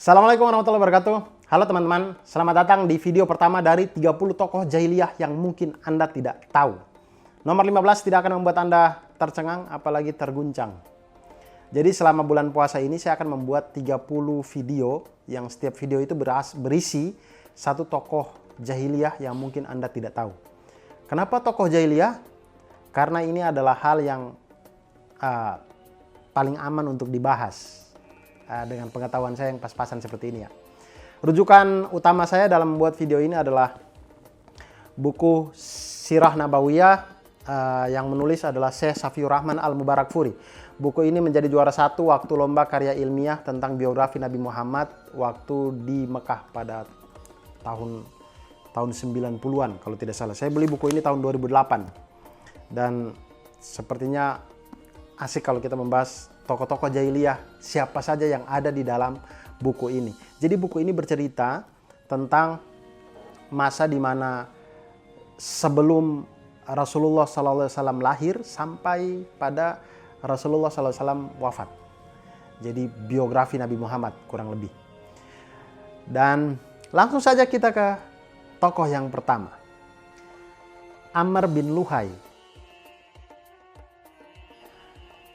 Assalamualaikum warahmatullahi wabarakatuh. Halo teman-teman, selamat datang di video pertama dari 30 tokoh jahiliyah yang mungkin Anda tidak tahu. Nomor 15 tidak akan membuat Anda tercengang, apalagi terguncang. Jadi selama bulan puasa ini saya akan membuat 30 video yang setiap video itu berisi satu tokoh jahiliyah yang mungkin Anda tidak tahu. Kenapa tokoh jahiliyah? Karena ini adalah hal yang paling aman untuk dibahas. Dengan pengetahuan saya yang pas-pasan seperti ini ya. Rujukan utama saya dalam membuat video ini adalah buku Sirah Nabawiyah yang menulis adalah Syekh Safiur Rahman Al-Mubarakfuri. Buku ini menjadi juara 1 waktu lomba karya ilmiah tentang biografi Nabi Muhammad waktu di Mekah pada tahun 90-an kalau tidak salah. Saya beli buku ini tahun 2008. Dan sepertinya asik kalau kita membahas tokoh-tokoh jahiliyah, siapa saja yang ada di dalam buku ini. Jadi buku ini bercerita tentang masa di mana sebelum Rasulullah SAW lahir sampai pada Rasulullah SAW wafat. Jadi biografi Nabi Muhammad kurang lebih. Dan langsung saja kita ke tokoh yang pertama. Amr bin Luhai.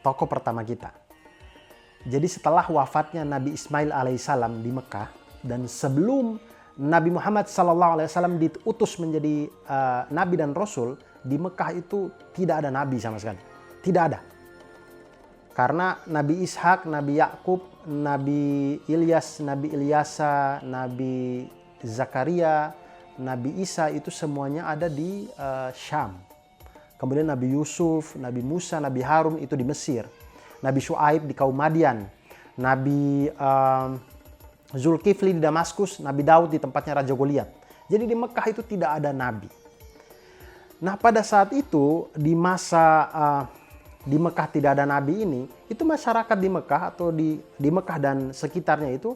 Tokoh pertama kita. Jadi setelah wafatnya Nabi Ismail alaihissalam di Mekah dan sebelum Nabi Muhammad SAW diutus menjadi Nabi dan Rasul, di Mekah itu tidak ada Nabi sama sekali. Tidak ada. Karena Nabi Ishak, Nabi Yakub, Nabi Ilyas, Nabi Ilyasa, Nabi Zakaria, Nabi Isa itu semuanya ada di Syam. Kemudian Nabi Yusuf, Nabi Musa, Nabi Harun itu di Mesir. Nabi Shu'aib di kaum Madian. Nabi Zulkifli di Damaskus. Nabi Daud di tempatnya Raja Goliat. Jadi di Mekah itu tidak ada Nabi. Nah pada saat itu di masa di Mekah tidak ada Nabi ini. Itu masyarakat di Mekah atau di Mekah dan sekitarnya itu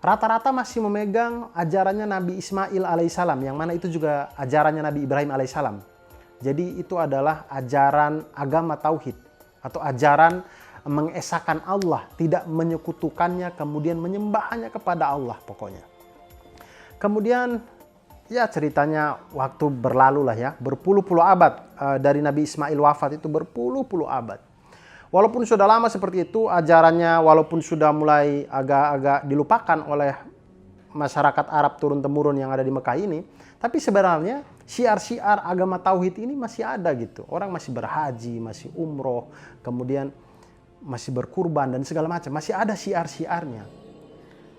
rata-rata masih memegang ajarannya Nabi Ismail alaihissalam. Yang mana itu juga ajarannya Nabi Ibrahim alaihissalam. Jadi itu adalah ajaran agama tauhid atau ajaran mengesahkan Allah, tidak menyekutukannya, kemudian menyembahnya kepada Allah pokoknya. Kemudian ya ceritanya waktu berlalu lah ya, berpuluh-puluh abad dari Nabi Ismail wafat itu berpuluh-puluh abad. Walaupun sudah lama seperti itu ajarannya, walaupun sudah mulai agak-agak dilupakan oleh masyarakat Arab turun-temurun yang ada di Mekah ini, tapi sebenarnya syiar-syiar agama tauhid ini masih ada gitu. Orang masih berhaji, masih umroh, kemudian masih berkurban dan segala macam. Masih ada syiar-syiarnya.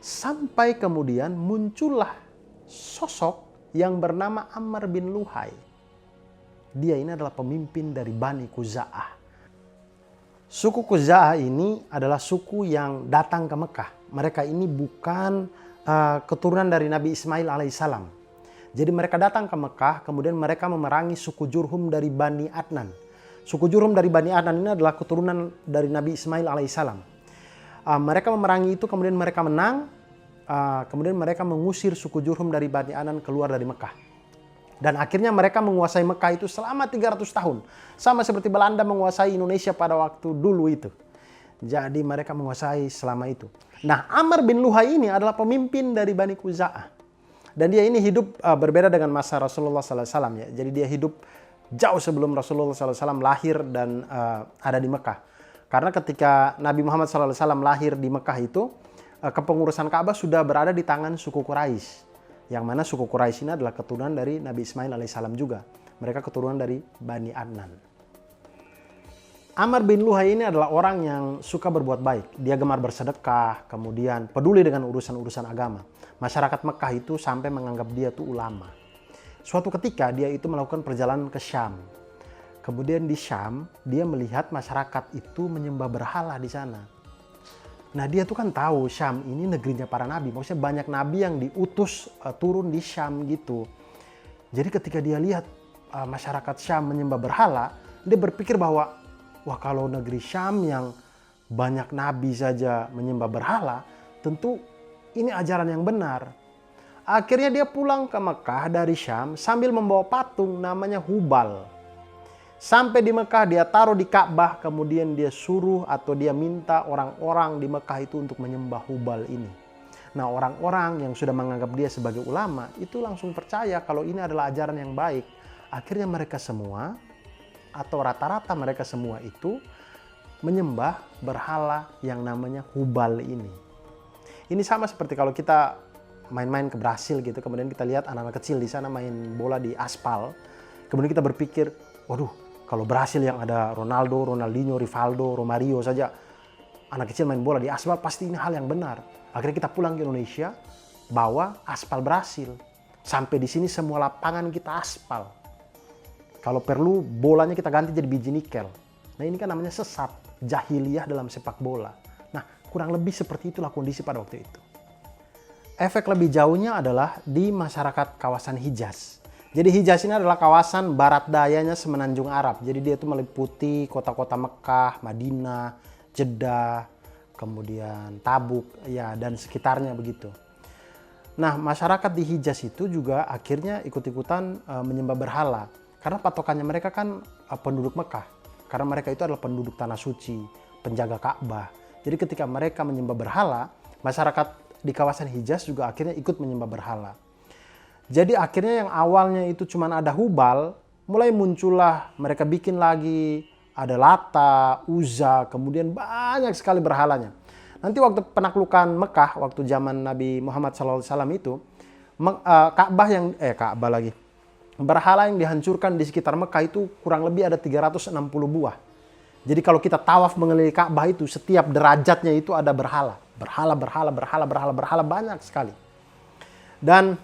Sampai kemudian muncullah sosok yang bernama Amr bin Luhai. Dia ini adalah pemimpin dari Bani Khuza'ah. Suku Khuza'ah ini adalah suku yang datang ke Mekah. Mereka ini bukan keturunan dari Nabi Ismail alaihissalam. Jadi mereka datang ke Mekah, kemudian mereka memerangi suku Jurhum dari Bani Adnan. Suku Jurhum dari Bani Adnan ini adalah keturunan dari Nabi Ismail alaihissalam. Mereka memerangi itu, kemudian mereka menang. Kemudian mereka mengusir suku Jurhum dari Bani Adnan keluar dari Mekah. Dan akhirnya mereka menguasai Mekah itu selama 300 tahun. Sama seperti Belanda menguasai Indonesia pada waktu dulu itu. Jadi mereka menguasai selama itu. Nah, Amr bin Luhai ini adalah pemimpin dari Bani Khuza'ah. Dan dia ini hidup berbeda dengan masa Rasulullah SAW ya. Jadi dia hidup jauh sebelum Rasulullah SAW lahir dan ada di Mekah. Karena ketika Nabi Muhammad SAW lahir di Mekah itu, kepengurusan Ka'bah sudah berada di tangan suku Quraisy. Yang mana suku Quraisy ini adalah keturunan dari Nabi Ismail alaihissalam juga. Mereka keturunan dari Bani Adnan. Amr bin Luhai ini adalah orang yang suka berbuat baik. Dia gemar bersedekah, kemudian peduli dengan urusan-urusan agama. Masyarakat Mekah itu sampai menganggap dia tuh ulama. Suatu ketika dia itu melakukan perjalanan ke Syam. Kemudian di Syam dia melihat masyarakat itu menyembah berhala di sana. Nah dia tuh kan tahu Syam ini negerinya para nabi. Maksudnya banyak nabi yang diutus turun di Syam gitu. Jadi ketika dia lihat masyarakat Syam menyembah berhala, dia berpikir bahwa wah kalau negeri Syam yang banyak nabi saja menyembah berhala, tentu ini ajaran yang benar. Akhirnya dia pulang ke Mekah dari Syam sambil membawa patung namanya Hubal. Sampai di Mekah dia taruh di Ka'bah, kemudian dia suruh atau dia minta orang-orang di Mekah itu untuk menyembah Hubal ini. Nah, orang-orang yang sudah menganggap dia sebagai ulama itu langsung percaya kalau ini adalah ajaran yang baik. Akhirnya mereka semua atau rata-rata mereka semua itu menyembah berhala yang namanya Hubal ini. Ini sama seperti kalau kita main-main ke Brasil gitu, kemudian kita lihat anak-anak kecil di sana main bola di aspal. Kemudian kita berpikir, waduh, kalau Brasil yang ada Ronaldo, Ronaldinho, Rivaldo, Romario saja, anak kecil main bola di aspal, pasti ini hal yang benar. Akhirnya kita pulang ke Indonesia, bawa aspal Brasil. Sampai di sini semua lapangan kita aspal. Kalau perlu bolanya kita ganti jadi biji nikel. Nah, ini kan namanya sesat, jahiliyah dalam sepak bola. Nah, kurang lebih seperti itulah kondisi pada waktu itu. Efek lebih jauhnya adalah di masyarakat kawasan Hijaz. Jadi Hijaz ini adalah kawasan barat dayanya semenanjung Arab. Jadi dia itu meliputi kota-kota Mekah, Madinah, Jeddah, kemudian Tabuk, ya, dan sekitarnya begitu. Nah, masyarakat di Hijaz itu juga akhirnya ikut-ikutan menyembah berhala. Karena patokannya mereka kan penduduk Mekah. Karena mereka itu adalah penduduk tanah suci, penjaga Ka'bah. Jadi ketika mereka menyembah berhala, masyarakat di kawasan Hijaz juga akhirnya ikut menyembah berhala. Jadi akhirnya yang awalnya itu cuma ada Hubal, mulai muncullah mereka bikin lagi, ada Lata, Uzza, kemudian banyak sekali berhalanya. Nanti waktu penaklukan Mekah, waktu zaman Nabi Muhammad SAW itu, Ka'bah lagi. Berhala yang dihancurkan di sekitar Mekah itu kurang lebih ada 360 buah. Jadi kalau kita tawaf mengelilingi Ka'bah itu, setiap derajatnya itu ada berhala. Berhala banyak sekali. Dan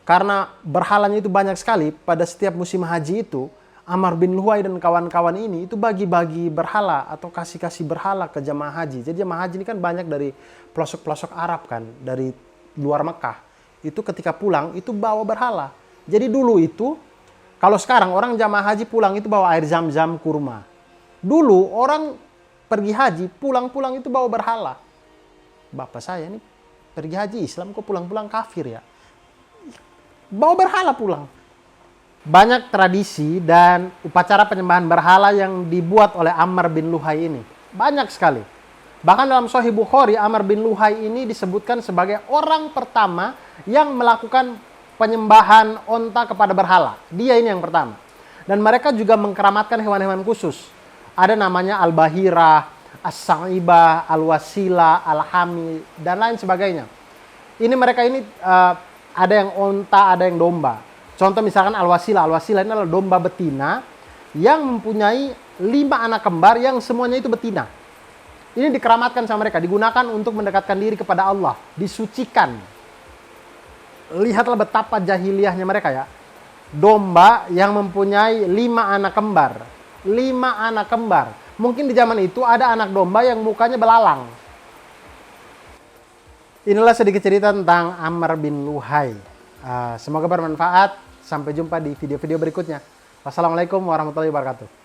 karena berhalanya itu banyak sekali, pada setiap musim haji itu, Amr bin Luhai dan kawan-kawan ini itu bagi-bagi berhala atau kasih-kasih berhala ke jemaah haji. Jadi jemaah haji ini kan banyak dari pelosok-pelosok Arab kan, dari luar Mekah. Itu ketika pulang itu bawa berhala. Jadi dulu itu, kalau sekarang orang jamaah haji pulang itu bawa air zam-zam kurma. Dulu orang pergi haji, pulang-pulang itu bawa berhala. Bapak saya ini pergi haji Islam kok pulang-pulang kafir ya. Bawa berhala pulang. Banyak tradisi dan upacara penyembahan berhala yang dibuat oleh Amr bin Luhai ini. Banyak sekali. Bahkan dalam Sahih Bukhari, Amr bin Luhai ini disebutkan sebagai orang pertama yang melakukan penyembahan onta kepada berhala. Dia ini yang pertama. Dan mereka juga mengkeramatkan hewan-hewan khusus. Ada namanya Al-Bahirah, As-Sa'ibah, Al-Wasila, Al-Hami, dan lain sebagainya. Ini mereka ini ada yang onta, ada yang domba. Contoh misalkan Al-Wasila. Al-Wasila ini adalah domba betina yang mempunyai 5 anak kembar yang semuanya itu betina. Ini dikeramatkan sama mereka, digunakan untuk mendekatkan diri kepada Allah, disucikan. Lihatlah betapa jahiliyahnya mereka ya. Domba yang mempunyai 5 anak kembar. 5 anak kembar. Mungkin di zaman itu ada anak domba yang mukanya belalang. Inilah sedikit cerita tentang Amr bin Luhai. Semoga bermanfaat. Sampai jumpa di video-video berikutnya. Wassalamualaikum warahmatullahi wabarakatuh.